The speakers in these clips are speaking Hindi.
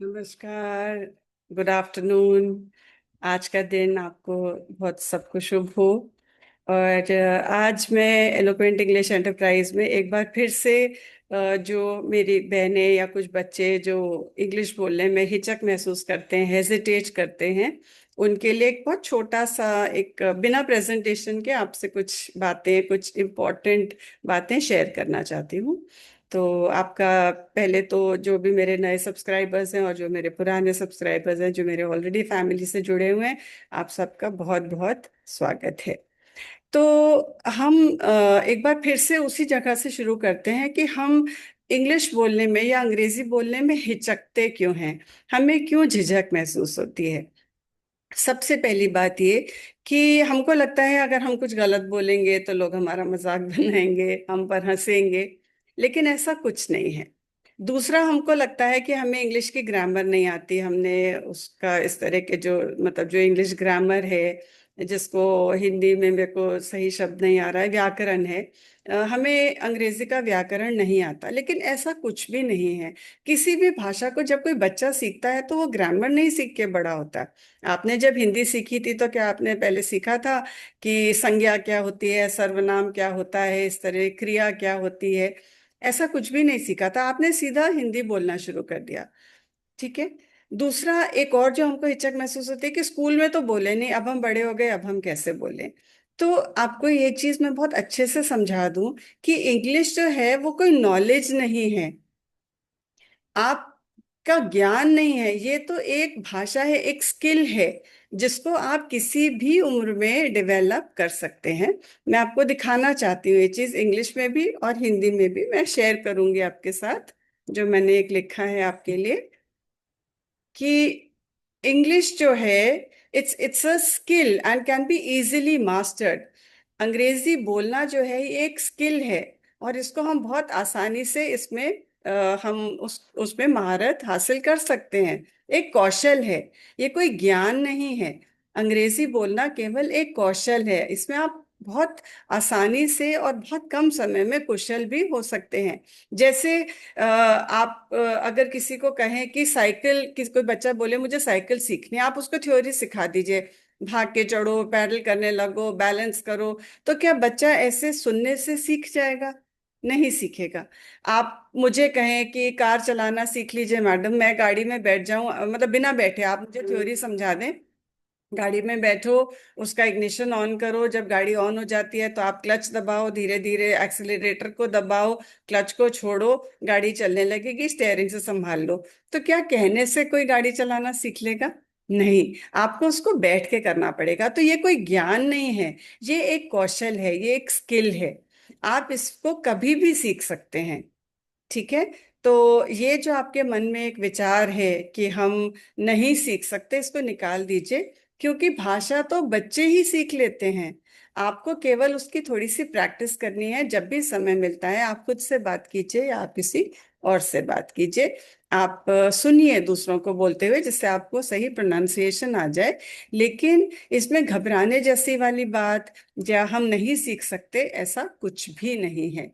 नमस्कार। Good afternoon. आज का दिन आपको बहुत सबको शुभ हो। और आज मैं एलोक्वेंट इंग्लिश एंटरप्राइज में एक बार फिर से जो मेरी बहनें या कुछ बच्चे जो इंग्लिश बोलने में हिचक महसूस करते हैं, हेजिटेट करते हैं, उनके लिए एक बहुत छोटा सा एक बिना प्रेजेंटेशन के आपसे कुछ बातें, कुछ इम्पोर्टेंट बातें शेयर करना चाहती हूँ। तो आपका पहले तो जो भी मेरे नए सब्सक्राइबर्स हैं और जो मेरे पुराने सब्सक्राइबर्स हैं, जो मेरे ऑलरेडी फैमिली से जुड़े हुए हैं, आप सबका बहुत बहुत स्वागत है। तो हम एक बार फिर से उसी जगह से शुरू करते हैं कि हम इंग्लिश बोलने में या अंग्रेजी बोलने में हिचकते क्यों हैं, हमें क्यों झिझक महसूस होती है। सबसे पहली बात ये कि हमको लगता है अगर हम कुछ गलत बोलेंगे तो लोग हमारा मजाक बनाएंगे, हम पर हंसेंगे। लेकिन ऐसा कुछ नहीं है। दूसरा, हमको लगता है कि हमें इंग्लिश की ग्रामर नहीं आती, हमने उसका इस तरह के जो मतलब जो इंग्लिश ग्रामर है, जिसको हिंदी में मेरे को सही शब्द नहीं आ रहा है, व्याकरण है। हमें अंग्रेजी का व्याकरण नहीं आता, लेकिन ऐसा कुछ भी नहीं है। किसी भी भाषा को जब कोई बच्चा सीखता है तो वो ग्रामर नहीं सीख के बड़ा होता। आपने जब हिंदी सीखी थी तो क्या आपने पहले सीखा था कि संज्ञा क्या होती है, सर्वनाम क्या होता है, इस तरह क्रिया क्या होती है? ऐसा कुछ भी नहीं सीखा था, आपने सीधा हिंदी बोलना शुरू कर दिया। ठीक है। दूसरा, एक और जो हमको हिचक महसूस होती है कि स्कूल में तो बोले नहीं, अब हम बड़े हो गए, अब हम कैसे बोलें। तो आपको ये चीज मैं बहुत अच्छे से समझा दूं कि इंग्लिश जो है वो कोई नॉलेज नहीं है, आपका ज्ञान नहीं है। ये तो एक भाषा है, एक स्किल है, जिसको आप किसी भी उम्र में डेवलप कर सकते हैं। मैं आपको दिखाना चाहती हूँ ये चीज, इंग्लिश में भी और हिंदी में भी मैं शेयर करूंगी आपके साथ। जो मैंने एक लिखा है आपके लिए कि इंग्लिश जो है, it's it's a skill and can be easily mastered. अंग्रेजी बोलना जो है ये एक स्किल है, और इसको हम बहुत आसानी से इसमें हम उसमें महारत हासिल कर सकते हैं। एक कौशल है, ये कोई ज्ञान नहीं है। अंग्रेजी बोलना केवल एक कौशल है, इसमें आप बहुत आसानी से और बहुत कम समय में कुशल भी हो सकते हैं। जैसे आप अगर किसी को कहें कि कोई बच्चा बोले मुझे साइकिल सीखनी है, आप उसको थ्योरी सिखा दीजिए, भाग के चढ़ो, पैडल करने लगो, बैलेंस करो। तो क्या बच्चा ऐसे सुनने से सीख जाएगा? नहीं सीखेगा। आप मुझे कहें कि कार चलाना सीख लीजिए मैडम, मैं गाड़ी में बैठ जाऊं, मतलब बिना बैठे आप मुझे थ्योरी समझा दें, गाड़ी में बैठो, उसका इग्निशन ऑन करो, जब गाड़ी ऑन हो जाती है तो आप क्लच दबाओ, धीरे धीरे एक्सीलरेटर को दबाओ, क्लच को छोड़ो, गाड़ी चलने लगेगी, स्टेयरिंग से संभाल लो। तो क्या कहने से कोई गाड़ी चलाना सीख लेगा? नहीं, आपको उसको बैठ के करना पड़ेगा। तो ये कोई ज्ञान नहीं है, ये एक कौशल है, ये एक स्किल है। आप इसको कभी भी सीख सकते हैं। ठीक है। तो ये जो आपके मन में एक विचार है कि हम नहीं सीख सकते, इसको निकाल दीजिए। क्योंकि भाषा तो बच्चे ही सीख लेते हैं, आपको केवल उसकी थोड़ी सी प्रैक्टिस करनी है। जब भी समय मिलता है आप खुद से बात कीजिए या आप किसी और से बात कीजिए। आप सुनिए दूसरों को बोलते हुए, जिससे आपको सही प्रोनाउंसिएशन आ जाए। लेकिन इसमें घबराने जैसी वाली बात या हम नहीं सीख सकते, ऐसा कुछ भी नहीं है।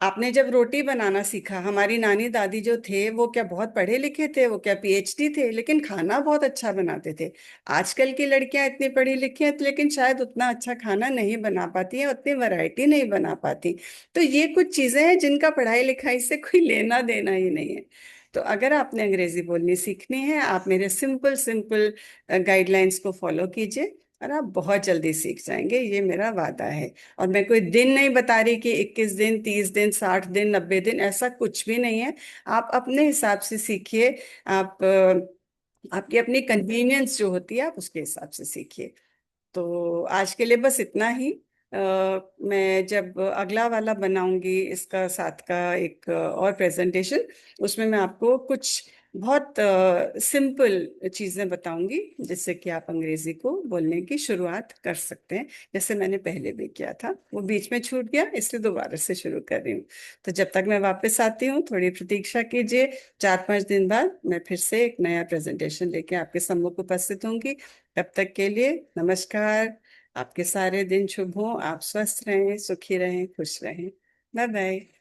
आपने जब रोटी बनाना सीखा, हमारी नानी दादी जो थे वो क्या बहुत पढ़े लिखे थे, वो क्या पीएचडी थे, लेकिन खाना बहुत अच्छा बनाते थे। आजकल की लड़कियां इतनी पढ़ी लिखी हैं लेकिन शायद उतना अच्छा खाना नहीं बना पाती हैं, उतनी वैरायटी नहीं बना पाती। तो ये कुछ चीजें हैं जिनका पढ़ाई लिखाई से कोई लेना देना ही नहीं है। तो अगर आपने अंग्रेजी बोलनी सीखनी है, आप मेरे सिंपल सिंपल गाइडलाइंस को फॉलो कीजिए और आप बहुत जल्दी सीख जाएंगे, ये मेरा वादा है। और मैं कोई दिन नहीं बता रही कि 21 दिन, 30 दिन, 60 दिन, 90 दिन, ऐसा कुछ भी नहीं है। आप अपने हिसाब से सीखिए। आप आपकी अपनी कन्वीनियंस जो होती है आप उसके हिसाब से सीखिए। तो आज के लिए बस इतना ही। मैं जब अगला वाला बनाऊंगी इसका साथ का एक और प्रेजेंटेशन, उसमें मैं आपको कुछ बहुत सिंपल चीजें बताऊंगी जिससे कि आप अंग्रेजी को बोलने की शुरुआत कर सकते हैं। जैसे मैंने पहले भी किया था, वो बीच में छूट गया, इसलिए दोबारा से शुरू कर रही हूँ। तो जब तक मैं वापस आती हूँ थोड़ी प्रतीक्षा कीजिए। 4-5 दिन बाद मैं फिर से एक नया प्रेजेंटेशन लेके आपके सम्मुख उपस्थित होंगी। तब तक के लिए नमस्कार। आपके सारे दिन शुभ हों, आप स्वस्थ रहें, सुखी रहें, खुश रहें। Bye bye.